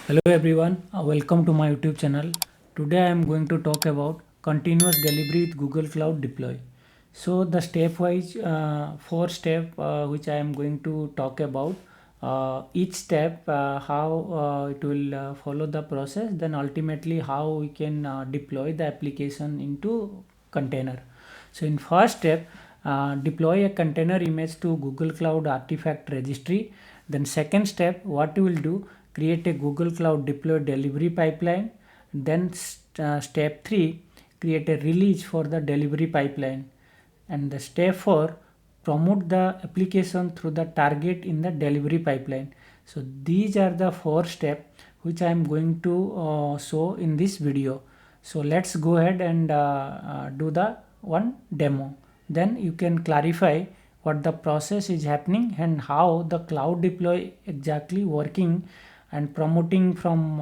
Hello everyone, welcome to my YouTube channel. Today I am going to talk about continuous delivery with Google Cloud deploy. So the stepwise four step which I am going to talk about, each step how it will follow the process, then ultimately how we can deploy the application into container. So in first step, deploy a container image to Google Cloud Artifact Registry. Then second step, what you will do, create a Google Cloud deploy delivery pipeline. Then step 3, create a release for the delivery pipeline. And the step 4, promote the application through the target in the delivery pipeline. So these are the 4 steps which I am going to show in this video. So let's go ahead and do the one demo. Then you can clarify what the process is happening and how the cloud deploy exactly working and promoting from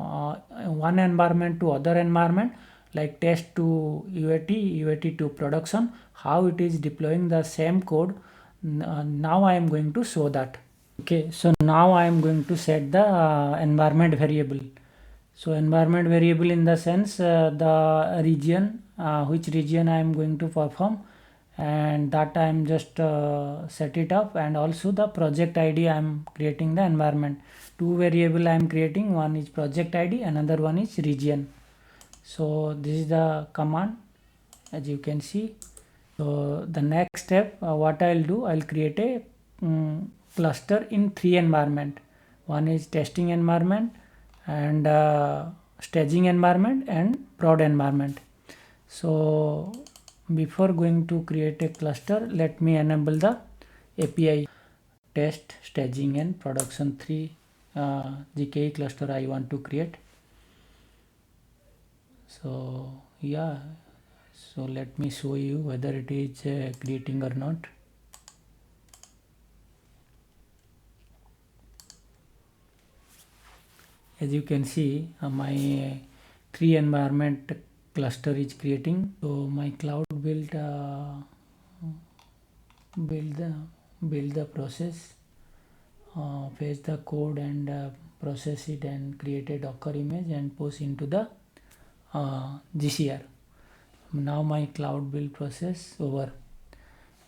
one environment to other environment, like test to UAT to production, how it is deploying the same code. Now I am going to show that. Okay, so now I am going to set the environment variable. So environment variable in the sense the region, which region I am going to perform, and that I am just set it up, and also the project ID I am creating the environment. Two variable I am creating, one is project ID, another one is region. So this is the command, as you can see. So the next step, what I'll do, I'll create a cluster in 3 environment. One is testing environment, and staging environment, and prod environment. So before going to create a cluster, let me enable the API. Test, staging, and production 3 GKE cluster I want to create. So yeah, so let me show you whether it is creating or not. As you can see, my 3 environment cluster is creating. So my cloud build the process, fetch the code, and process it, and create a Docker image and post into the GCR. Now my cloud build process over.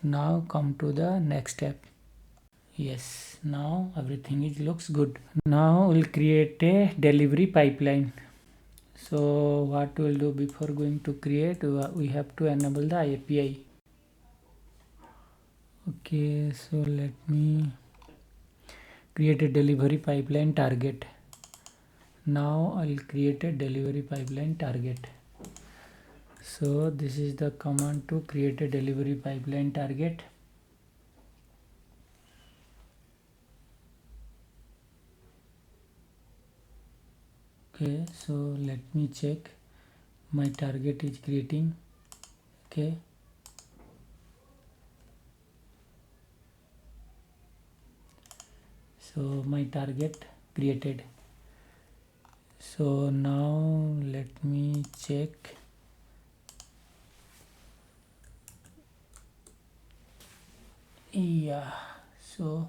Now come to the next step. Yes, now everything is looks good. Now we'll create a delivery pipeline. So what we'll do, before going to create, we have to enable the API. Okay, so let me create a delivery pipeline target. Now I'll create a delivery pipeline target. So this is the command to create a delivery pipeline target. Okay, so let me check. My target is creating. Okay, so my target created. So now let me check. Yeah, so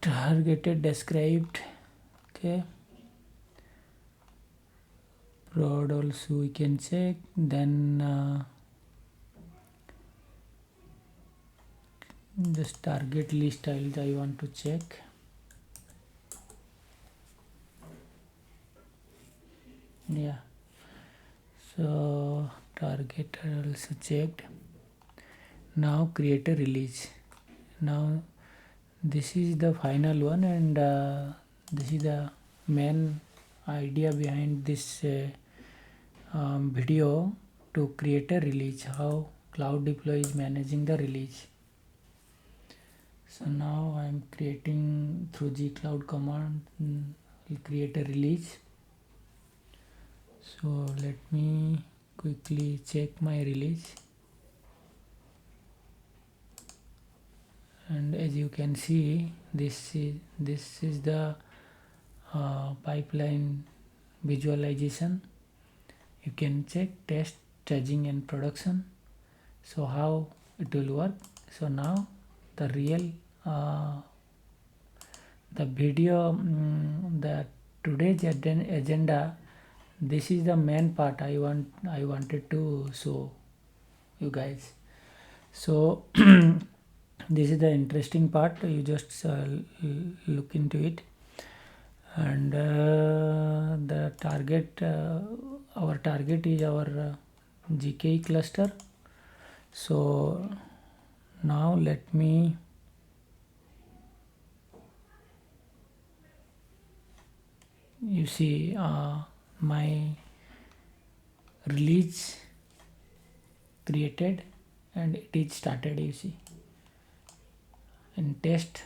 targeted described. Okay, prod also we can check. Then this target list I want to check. Yeah, so target I also checked. Now create a release. Now this is the final one, and this is the main idea behind this video, to create a release, how cloud deploy is managing the release. So now I am creating through gcloud command, will create a release. So let me quickly check my release, and as you can see, this is the pipeline visualization. You can check test, staging, and production. So how it will work. So now the real the video, the today's agenda, this is the main part I wanted to show you guys. So this is the interesting part. You just look into it. And the target, our target is our GKE cluster. So now let me you see my release created and it is started. You see in test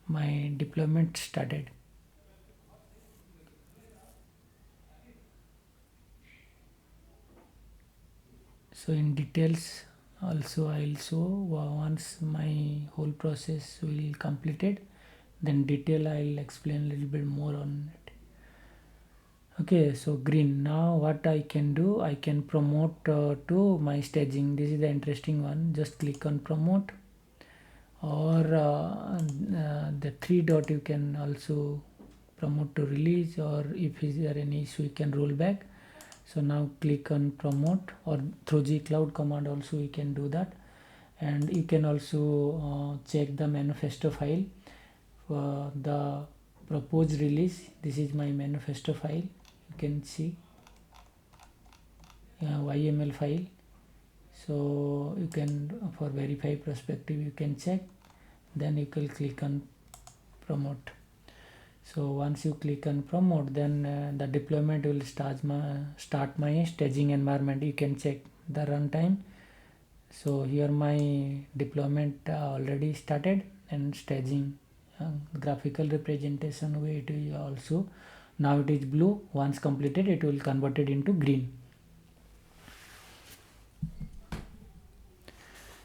my deployment started. So in details also I'll show once my whole process will completed, then detail I'll explain a little bit more on it. Okay, so green. Now what I can do, I can promote to my staging. This is the interesting one. Just click on promote, or the three dot you can also promote to release, or if is there any issue you can roll back. So now click on promote, or through gcloud command also you can do that. And you can also check the manifesto file for the proposed release. This is my manifesto file, you can see YML file. So you can, for verify perspective, you can check, then you can click on promote. So once you click on promote, then the deployment will start my staging environment. You can check the runtime. So here my deployment already started, and staging graphical representation way it is also. Now it is blue. Once completed, it will convert it into green.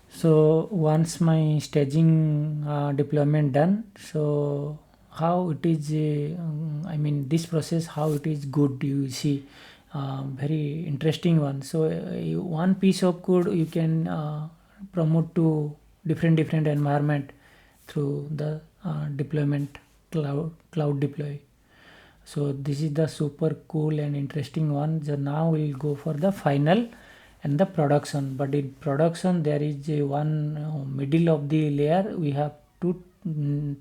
So once my staging deployment done, so how it is I mean this process, how it is good, you see, very interesting one. So one piece of code you can promote to different environment through the deployment cloud deploy. So this is the super cool and interesting one. So now we'll go for the final and the production. But in production there is a one middle of the layer we have to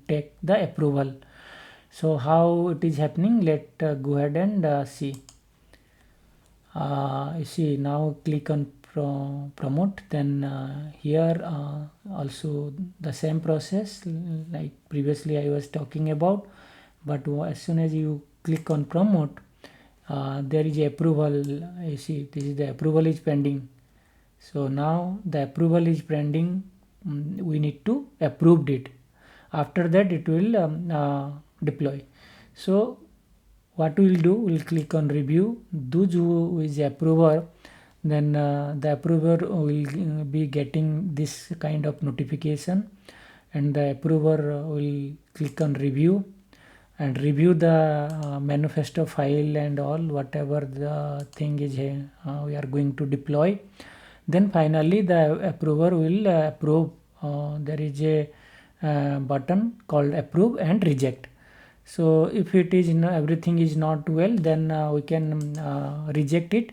take the approval. So how it is happening, let go ahead and see. You see, now click on promote, then here also the same process like previously I was talking about. But as soon as you click on promote, there is a approval. You see, this is the approval is pending. So now the approval is pending, we need to approve it. After that it will deploy. So what we will do, we'll click on review. Those who is approver, then the approver will be getting this kind of notification, and the approver will click on review and review the manifesto file and all whatever the thing is we are going to deploy. Then finally the approver will approve. There is a button called approve and reject. So if it is everything is not well, then we can reject it.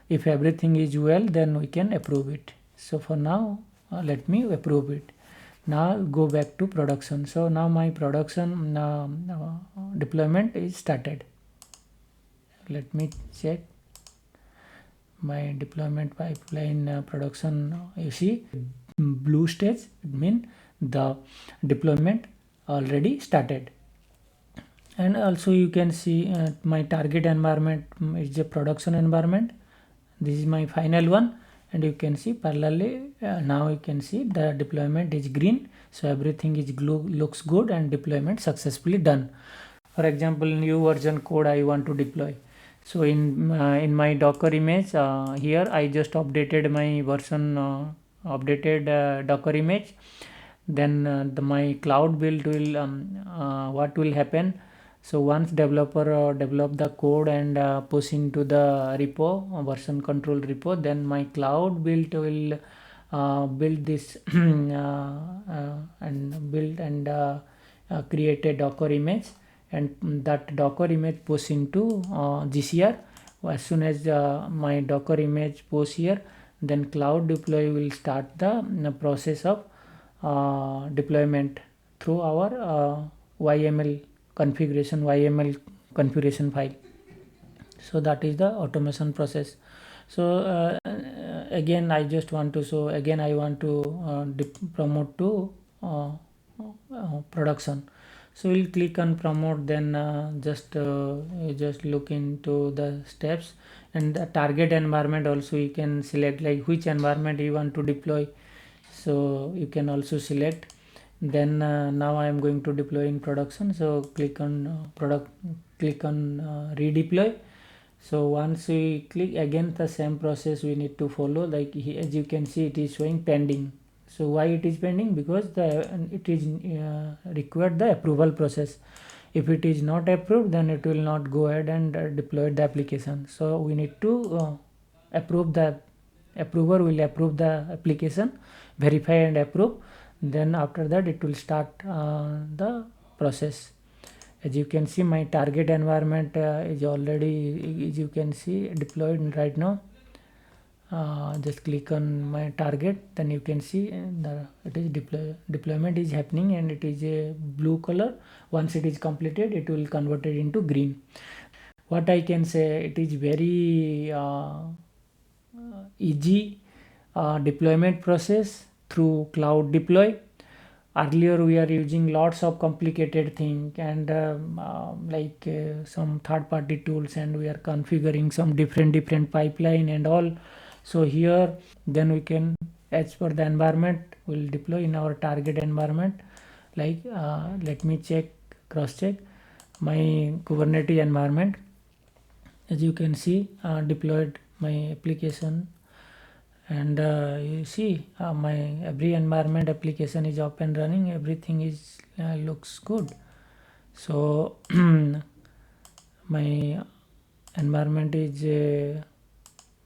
If everything is well, then we can approve it. So for now let me approve it. Now go back to production. So now my production deployment is started. Let me check my deployment pipeline production. You see blue stage, it means the deployment already started. And also you can see my target environment is a production environment. This is my final one, and you can see parallelly now you can see the deployment is green. So everything is looks good and deployment successfully done. For example, new version code I want to deploy. So in my Docker image, here I just updated my version updated Docker image. Then my cloud build will what will happen. So once developer develop the code and push into the repo, version control repo, then my cloud build will build this and build and create a Docker image. and that Docker image push into GCR. As soon as my Docker image posts here, then cloud deploy will start the process of deployment through our YML configuration file. So that is the automation process. So again I just want to show, again I want to promote to production. So we'll click on promote, then you just look into the steps, and the target environment also you can select, like which environment you want to deploy, so you can also select. Then now I am going to deploy in production, so click on redeploy. So once we click, again the same process we need to follow, like as you can see it is showing pending. So why it is pending? Because it is required the approval process. If it is not approved, then it will not go ahead and deploy the application. So we need to approve the approver will approve the application, verify and approve. Then after that it will start the process. As you can see, my target environment is already, as you can see, deployed right now. Just click on my target, then you can see it is deployment is happening, and it is a blue color. Once it is completed, it will convert it into green. What I can say, it is very easy deployment process through cloud deploy. Earlier we are using lots of complicated thing, and some third-party tools, and we are configuring some different pipeline and all. So here then we can, as per the environment, will deploy in our target environment. Like let me cross check my Kubernetes environment. As you can see, deployed my application, and you see my every environment application is up and running, everything is looks good. So my environment is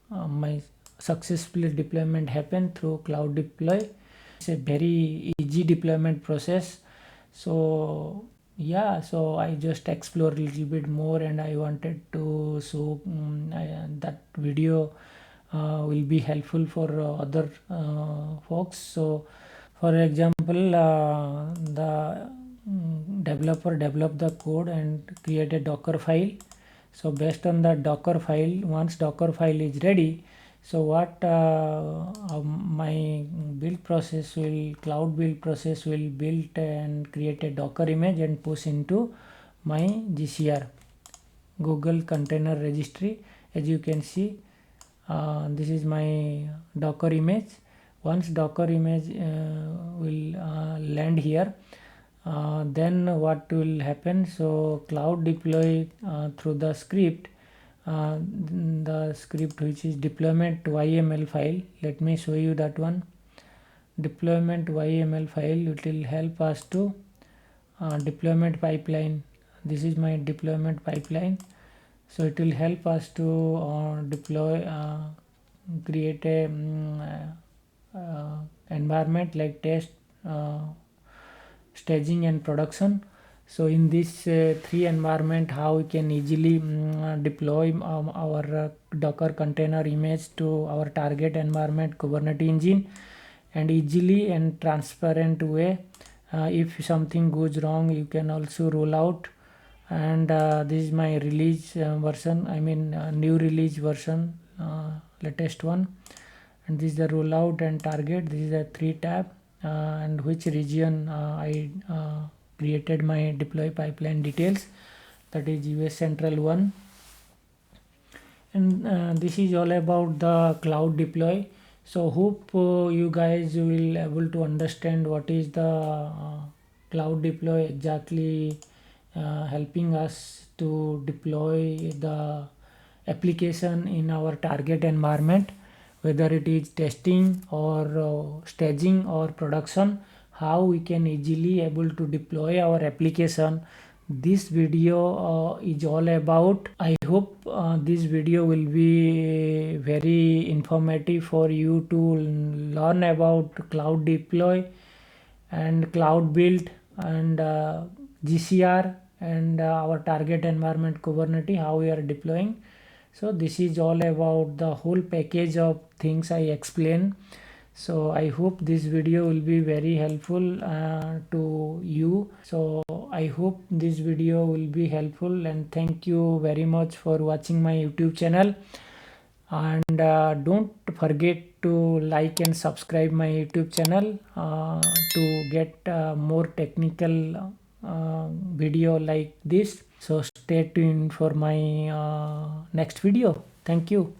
my successful deployment happened through cloud deploy. It's a very easy deployment process. So yeah, so I just explore a little bit more, and I wanted to show that video will be helpful for other folks. So for example, the developer developed the code and create a Docker file. So based on the Docker file, once Docker file is ready, so what my cloud build process will build and create a Docker image and push into my GCR, Google Container Registry. As you can see, this is my Docker image. Once Docker image will land here, then what will happen? So cloud deploy through the script, which is deployment YML file. Let me show you that one. Deployment YML file, it will help us to deployment pipeline. This is my deployment pipeline. So it will help us to deploy, create a environment like test, staging and production. So in this three environment, how we can easily deploy our Docker container image to our target environment Kubernetes engine, and easily and transparent way. If something goes wrong, you can also roll out. And this is my release version, I mean new release version, latest one. And this is the rollout and target. This is a 3 tab, and which region I created my deploy pipeline details, that is US Central 1. And this is all about the cloud deploy. So hope you guys will able to understand what is the cloud deploy exactly, helping us to deploy the application in our target environment, whether it is testing or staging or production, how we can easily able to deploy our application. This video is all about. I hope this video will be very informative for you to learn about cloud deploy and cloud build and GCR and our target environment Kubernetes, how we are deploying. So this is all about the whole package of things I explain. So I hope this video will be very helpful to you. So I hope this video will be helpful, and thank you very much for watching my YouTube channel. And don't forget to like and subscribe my YouTube channel to get more technical video like this. So stay tuned for my next video. Thank you.